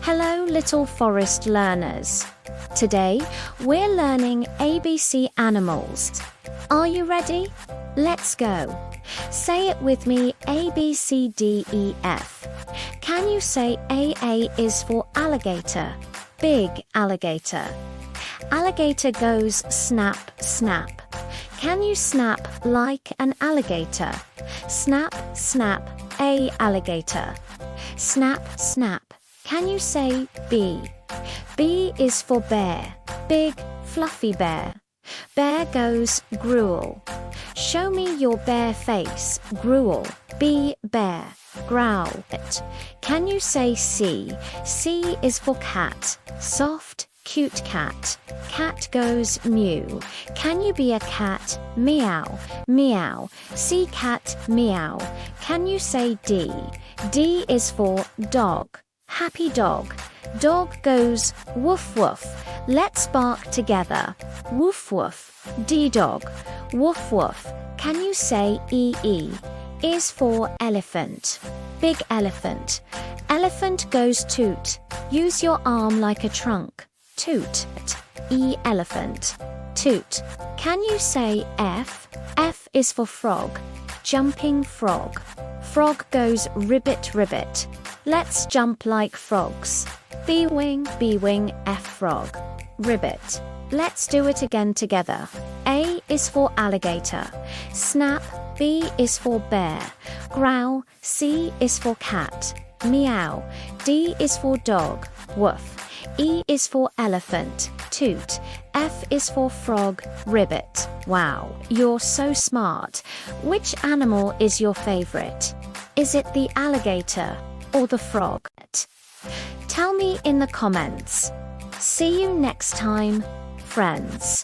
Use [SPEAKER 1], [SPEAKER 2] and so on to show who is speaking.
[SPEAKER 1] Hello, little forest learners. Today, we're learning ABC animals. Are you ready? Let's go. Say it with me, A, B, C, D, E, F. Can you say A is for alligator? Big alligator. Alligator goes snap, snap. Can you snap like an alligator? Snap, snap, a alligator. Snap, snap. Can you say B? B is for bear. Big, fluffy bear. Bear goes gruel. Show me your bear face. Gruel. B, bear. Growl. Can you say C? C is for cat. Soft, cute cat. Cat goes mew. Can you be a cat? Meow. Meow. See cat, meow. Can you say D? D is for dog. Happy dog. Dog goes woof woof. Let's bark together. Woof woof. D-dog. Woof woof. Can you say E? Is for elephant. Big elephant. Elephant goes toot. Use your arm like a trunk. Toot. E elephant. Toot. Can you say F? F is for frog. Jumping frog. Frog goes ribbit ribbit. Let's jump like frogs. B-wing, F frog. Ribbit. Let's do it again together. A is for alligator. Snap. B is for bear. Growl. C is for cat. Meow. D is for dog. Woof. E is for elephant. Toot. F is for frog. Ribbit. Wow, you're so smart. Which animal is your favorite? Is it the alligator or the frog? Tell me in the comments. See you next time, friends.